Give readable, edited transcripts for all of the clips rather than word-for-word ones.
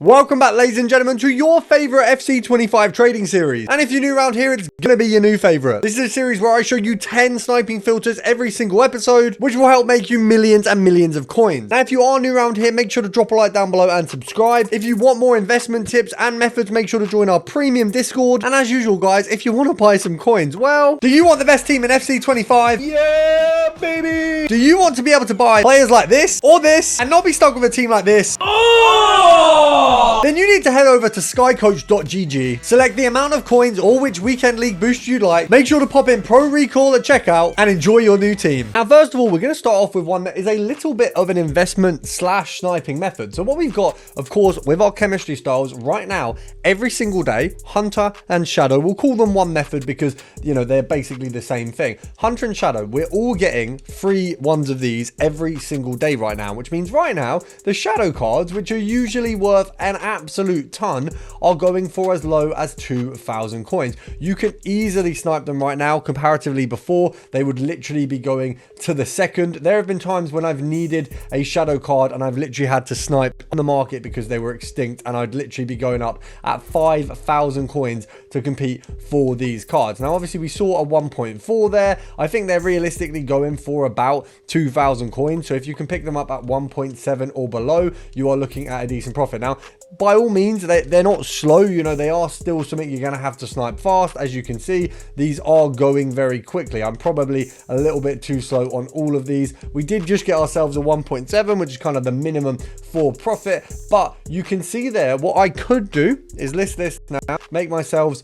Welcome back, ladies and gentlemen, to your favorite FC25 trading series. And if you're new around here, it's gonna be your new favorite. This is a series where I show you 10 sniping filters every single episode, which will help make you millions and millions of coins. Now, if you are new around here, make sure to drop a like down below and subscribe. If you want more investment tips and methods, make sure to join our premium Discord. And as usual, guys, if you want to buy some coins, well, do you want the best team in FC25? Yeah, baby! Do you want to be able to buy players like this or this and not be stuck with a team like this? Oh! Then you need to head over to skycoach.gg, select the amount of coins or which weekend league boost you'd like, make sure to pop in Pro Recall at checkout, and enjoy your new team. Now, first of all, we're going to start off with one that is a little bit of an investment slash sniping method. So what we've got, of course, with our chemistry styles right now, every single day, Hunter and Shadow, we'll call them one method because, you know, they're basically the same thing. Hunter and Shadow, we're all getting free ones of these every single day right now, which means right now, the Shadow cards, which are usually worth an absolute ton, are going for as low as 2,000 coins. You can easily snipe them right now. Comparatively before, they would literally be going to the second. There have been times when I've needed a Shadow card and I've literally had to snipe on the market because they were extinct, and I'd literally be going up at 5,000 coins to compete for these cards. Now, obviously, we saw a 1.4 there. I think they're realistically going for about 2,000 coins. So if you can pick them up at 1.7 or below, you are looking at a decent profit. Now, by all means, they're not slow. You know, they are still something you're going to have to snipe fast. As you can see, these are going very quickly. I'm probably a little bit too slow on all of these. We did just get ourselves a 1.7, which is kind of the minimum for profit. But you can see there, what I could do is list this now, make myself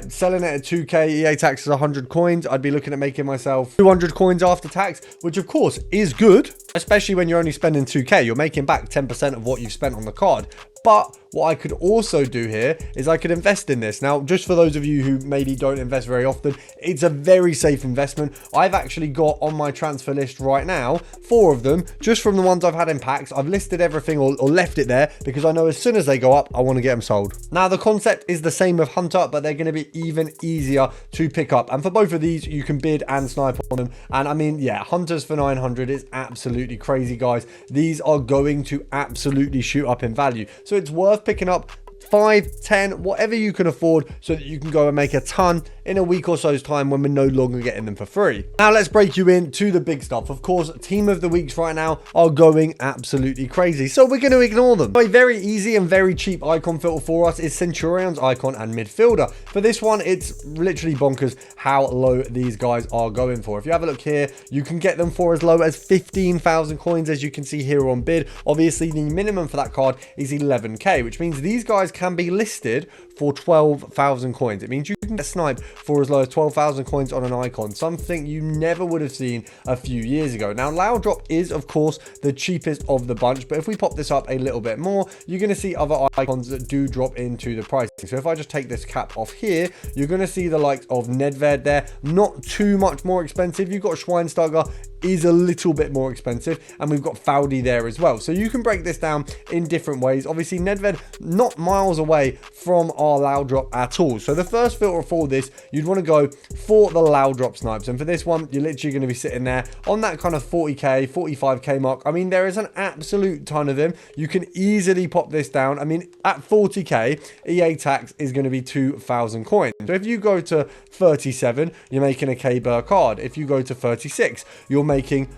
selling it at 2k, EA tax is 100 coins. I'd be looking at making myself 200 coins after tax, which of course is good, especially when you're only spending 2k. You're making back 10% of what you've spent on the card. But what I could also do here is I could invest in this. Now, just for those of you who maybe don't invest very often, it's a very safe investment. I've actually got on my transfer list right now 4 of them, just from the ones I've had in packs. I've listed everything or left it there because I know as soon as they go up, I want to get them sold. Now, the concept is the same with Hunter, but they're going to be even easier to pick up. And for both of these, you can bid and snipe on them. And I mean, yeah, Hunters for 900 is absolutely crazy, guys. These are going to absolutely shoot up in value. So it's worth picking up 5, 10, whatever you can afford, so that you can go and make a ton in a week or so's time when we're no longer getting them for free. Now let's break you into the big stuff. Of course, team of the weeks right now are going absolutely crazy, so we're going to ignore them. A very easy and very cheap icon filter for us is Centurions, icon, and midfielder. For this one, it's literally bonkers how low these guys are going for. If you have a look here, you can get them for as low as 15,000 coins, as you can see here on bid. Obviously, the minimum for that card is 11k, which means these guys can be listed for 12,000 coins. It means you can get sniped for as low as 12,000 coins on an icon, something you never would have seen a few years ago. Now, loud drop is, of course, the cheapest of the bunch, but if we pop this up a little bit more, you're going to see other icons that do drop into the pricing. So if I just take this cap off here, you're going to see the likes of Nedved there, not too much more expensive. You've got Schweinsteiger, is a little bit more expensive, and we've got Faudi there as well. So you can break this down in different ways. Obviously, Nedved not miles away from our loud drop at all. So the first filter for this, you'd want to go for the loud drop snipes, and for this one, you're literally going to be sitting there on that kind of 40k, 45k mark. I mean, there is an absolute ton of them. You can easily pop this down. I mean, at 40k, EA tax is going to be 2,000 coins. So if you go to 37, you're making a K per card. If you go to 36, you're making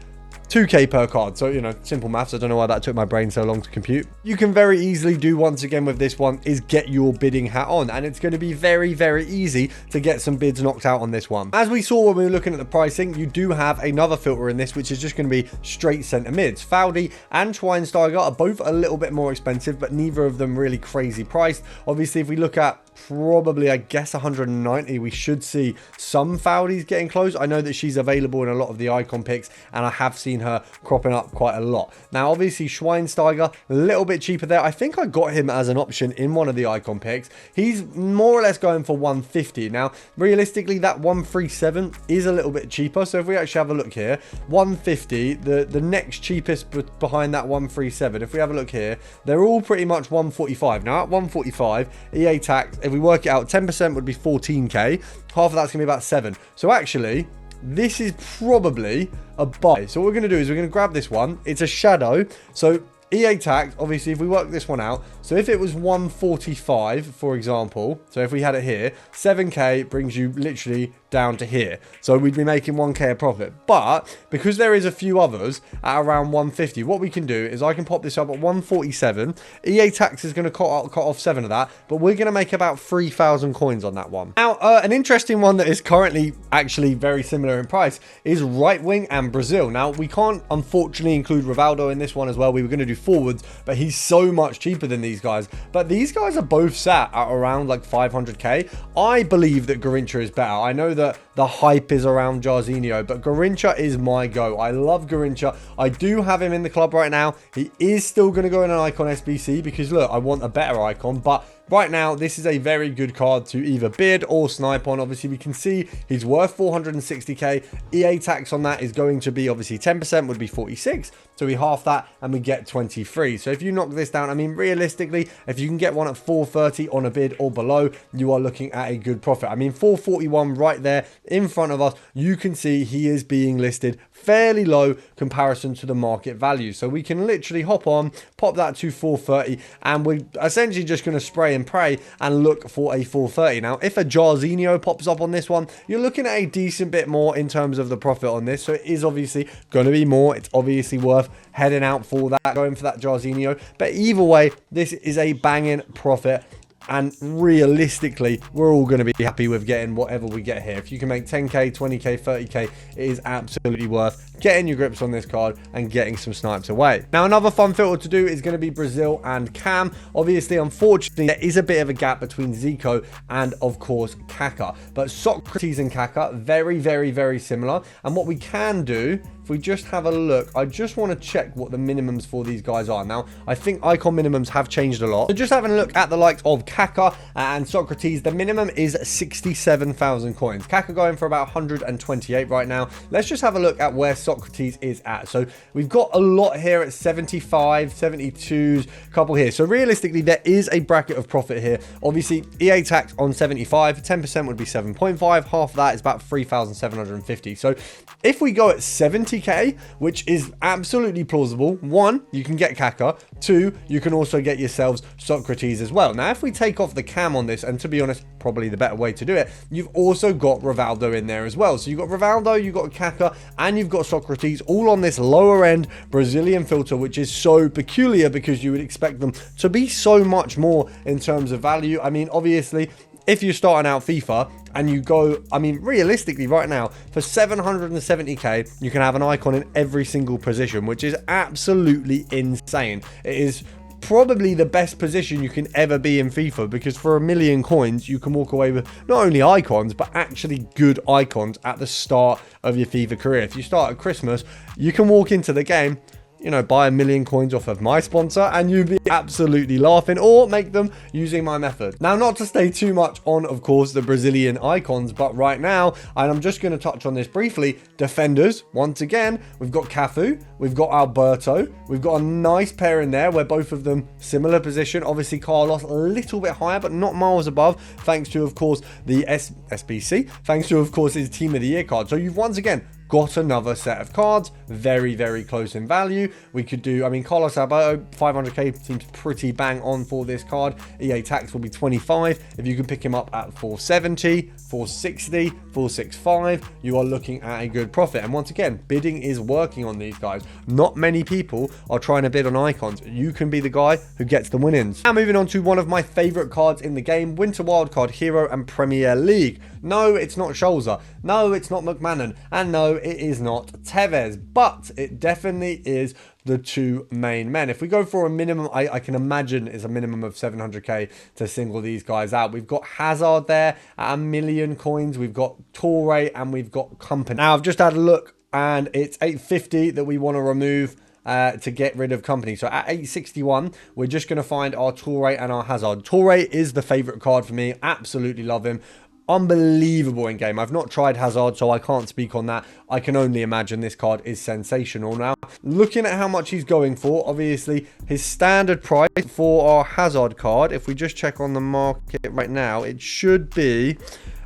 2k per card. So, you know, simple maths. I don't know why that took my brain so long to compute. You can very easily do, once again with this one, is get your bidding hat on, and it's going to be very, very easy to get some bids knocked out on this one. As we saw when we were looking at the pricing, you do have another filter in this, which is just going to be straight center mids. Faudi and Schweinsteiger are both a little bit more expensive, but neither of them really crazy priced. Obviously, if we look at probably, I guess, 190, we should see some Faudis getting close. I know that she's available in a lot of the icon picks, and I have seen her cropping up quite a lot. Now, obviously, Schweinsteiger, a little bit cheaper there. I think I got him as an option in one of the icon picks. He's more or less going for 150. Now, realistically, that 137 is a little bit cheaper. So if we actually have a look here, 150, the next cheapest behind that 137, if we have a look here, they're all pretty much 145. Now, at 145, EA tax, if we work it out, 10% would be 14k. Half of that's going to be about 7. So actually, this is probably a buy. So what we're going to do is we're going to grab this one. It's a shadow. So EA tax, obviously, if we work this one out, So if it was 145, for example, so if we had it here, 7k brings you literally down to here. So we'd be making 1k a profit. But because there is a few others at around 150, what we can do is I can pop this up at 147. EA tax is going to cut off 7 of that, but we're going to make about 3,000 coins on that one. Now, an interesting one that is currently actually very similar in price is right wing and Brazil. Now, we can't unfortunately include Rivaldo in this one as well. We were going to do forwards, but he's so much cheaper than these guys. But these guys are both sat at around like 500k. I believe that Garrincha is better. I know that the hype is around Jarzinho, but Garrincha is my go. I love Garrincha. I do have him in the club right now. He is still going to go in an icon SBC because look, I want a better icon, but right now, this is a very good card to either bid or snipe on. Obviously, we can see he's worth 460k. EA tax on that is going to be obviously 10% would be 46. So we half that and we get 23. So if you knock this down, I mean, realistically, if you can get one at 430 on a bid or below, you are looking at a good profit. I mean, 441 right there in front of us, you can see he is being listed fairly low comparison to the market value. So we can literally hop on, pop that to 430, and we're essentially just going to spray and pray and look for a 430. Now, if a Jarzinho pops up on this one, you're looking at a decent bit more in terms of the profit on this. So it is obviously going to be more. It's obviously worth heading out for that, going for that Jarzinho. But either way, this is a banging profit. And realistically, we're all going to be happy with getting whatever we get here. If you can make 10k, 20k, 30k, it is absolutely worth getting your grips on this card and getting some snipes away. Now, another fun filter to do is going to be Brazil and Cam. Obviously, unfortunately, there is a bit of a gap between Zico and, of course, Kaká. But Socrates and Kaká, very, very, very similar. And what we can do, if we just have a look, I just want to check what the minimums for these guys are. Now, I think icon minimums have changed a lot. So just having a look at the likes of Kaká and Socrates, the minimum is 67,000 coins. Kaká going for about 128 right now. Let's just have a look at where Socrates is at. So we've got a lot here at 75, 72s, couple here. So realistically, there is a bracket of profit here. Obviously, EA tax on 75, 10% would be 7.5. Half of that is about 3,750. So if we go at 70k, which is absolutely plausible, one, you can get Kaká. Two, you can also get yourselves Socrates as well. Now, if we take off the cam on this, and to be honest, probably the better way to do it, you've also got Rivaldo in there as well. So you've got Rivaldo, you've got Kaká, and you've got Socrates all on this lower end Brazilian filter, which is so peculiar because you would expect them to be so much more in terms of value. I mean, obviously, if you're starting out FIFA and you go, I mean, realistically right now, for 770k, you can have an icon in every single position, which is absolutely insane. It is probably the best position you can ever be in FIFA, because for 1 million coins, you can walk away with not only icons, but actually good icons at the start of your FIFA career. If you start at Christmas, you can walk into the game, you know, buy 1 million coins off of my sponsor and you'd be absolutely laughing, or make them using my method. Now, not to stay too much on, of course, the Brazilian icons, but right now, and I'm just going to touch on this briefly, defenders, once again, we've got Cafu, we've got Alberto, we've got a nice pair in there where both of them similar position. Obviously, Carlos a little bit higher, but not miles above, thanks to, of course, the SBC, thanks to, of course, his Team of the Year card. So you've once again got another set of cards, very, very close in value. We could do, I mean, Carlos Alberto, 500k seems pretty bang on for this card. EA tax will be 25. If you can pick him up at 470, 460, 465, you are looking at a good profit. And once again, bidding is working on these guys. Not many people are trying to bid on icons. You can be the guy who gets the win-ins. Now moving on to one of my favorite cards in the game, Winter Wildcard Hero and Premier League. No, it's not Scholzer. No, it's not McMahon. And no, it is not Tevez, but it definitely is the two main men. If we go for a minimum, I can imagine is a minimum of 700k to single these guys out. We've got Hazard there at 1 million coins. We've got Torre and we've got Company. Now, I've just had a look and it's 850 that we want to remove to get rid of Company. So at 861, we're just going to find our Torre and our Hazard. Torre is the favorite card for me. Absolutely love him. Unbelievable in game. I've not tried Hazard, so I can't speak on that. I can only imagine this card is sensational. Now, looking at how much he's going for, obviously his standard price for our Hazard card, if we just check on the market right now, it should be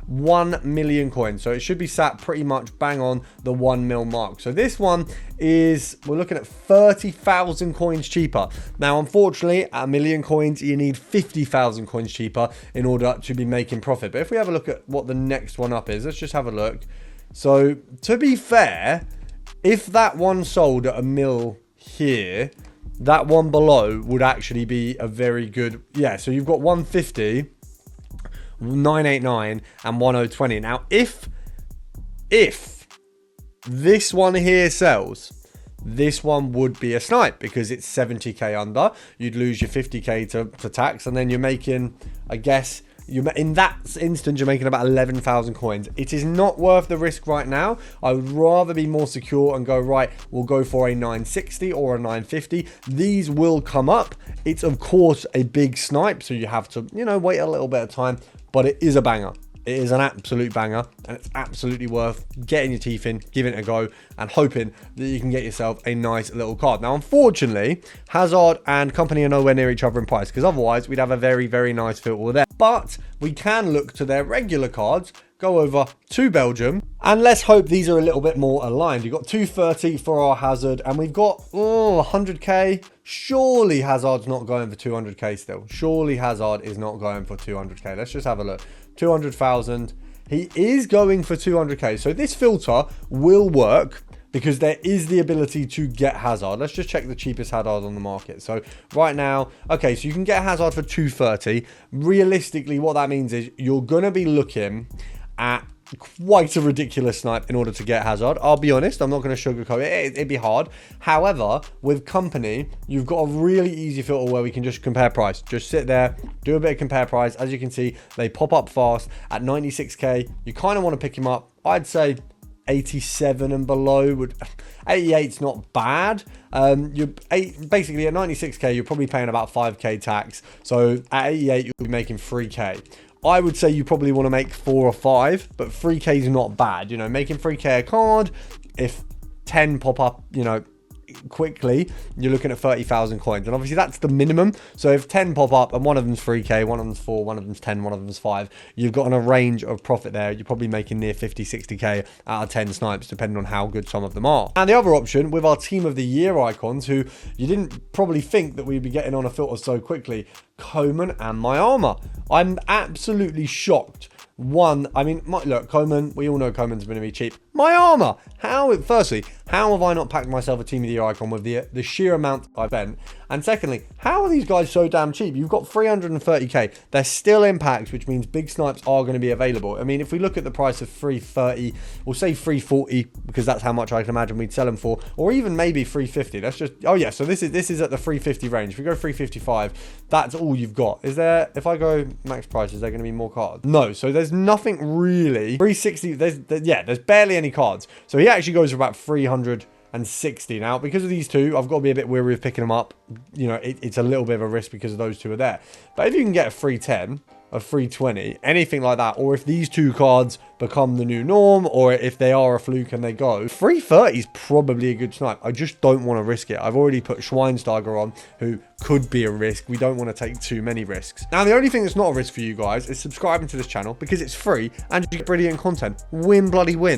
1 million coins. So it should be sat pretty much bang on the 1 mil mark. So this one is, we're looking at 30,000 coins cheaper. Now, unfortunately, at 1 million coins, you need 50,000 coins cheaper in order to be making profit. But if we have a look at what the next one up is, let's just have a look. So to be fair, if that one sold at 1 mil here, that one below would actually be a very good, yeah. So you've got 150, 989 and 1020. Now, if this one here sells, this one would be a snipe because it's 70k under. You'd lose your 50k to tax, and then you're making, I guess, in that instance, you're making about 11,000 coins. It is not worth the risk right now. I would rather be more secure and go, right, we'll go for a 960 or a 950. These will come up. It's, of course, a big snipe, so you have to, you know, wait a little bit of time, but it is a banger. It is an absolute banger, and it's absolutely worth getting your teeth in, giving it a go, and hoping that you can get yourself a nice little card. Now, unfortunately, Hazard and company are nowhere near each other in price, because otherwise we'd have a very, very nice filter there. But we can look to their regular cards, go over to Belgium, and let's hope these are a little bit more aligned. You've got 230 for our Hazard, and we've got 100k. Surely Hazard's not going for 200k still. Surely Hazard is not going for 200k. Let's just have a look. 200,000. He is going for 200k. So this filter will work because there is the ability to get Hazard. Let's just check the cheapest Hazard on the market. So right now, okay, so you can get Hazard for 230. Realistically, what that means is you're going to be looking at quite a ridiculous snipe in order to get Hazard. I'll be honest, I'm not going to sugarcoat it. It'd be hard. However, with company, you've got a really easy filter where we can just compare price. Just sit there, do a bit of compare price. As you can see, they pop up fast at 96k. You kind of want to pick him up. I'd say 87 and below would 88's not bad. Basically at 96k, you're probably paying about 5k tax. So at 88, you'll be making 3k. I would say you probably want to make 4 or 5, but 3k is not bad. You know, making 3k a card, if 10 pop up, you know, quickly, you're looking at 30,000 coins, and obviously that's the minimum. So if 10 pop up and one of them's 3k, one of them's 4, one of them's 10, one of them's 5, you've got a range of profit there. You're probably making near 50, 60k out of 10 snipes, depending on how good some of them are. And the other option with our team of the year icons, who you didn't probably think that we'd be getting on a filter so quickly, Coman and my armor. I'm absolutely shocked. I mean, look, Coman, we all know Coman's going to be cheap. My armor, firstly, how have I not packed myself a team of the year icon with the sheer amount I've spent? And secondly, how are these guys so damn cheap? You've got 330k. They're still in packs, which means big snipes are going to be available. I mean, if we look at the price of 330, we'll say 340, because that's how much I can imagine we'd sell them for, or even maybe 350. Let's just, oh yeah, so this is at the 350 range. If we go 355, that's all you've got. Is there, if I go max price, is there going to be more cards? No, so there's nothing really. 360, there's barely any cards. So he actually goes for about 360. Now, because of these two, I've got to be a bit weary of picking them up. You know, it's a little bit of a risk because of those two are there. But if you can get a 310, a 320, anything like that, or if these two cards become the new norm, or if they are a fluke and they go, 330 is probably a good snipe. I just don't want to risk it. I've already put Schweinsteiger on, who could be a risk. We don't want to take too many risks. Now, the only thing that's not a risk for you guys is subscribing to this channel, because it's free and you get brilliant content. Win bloody win.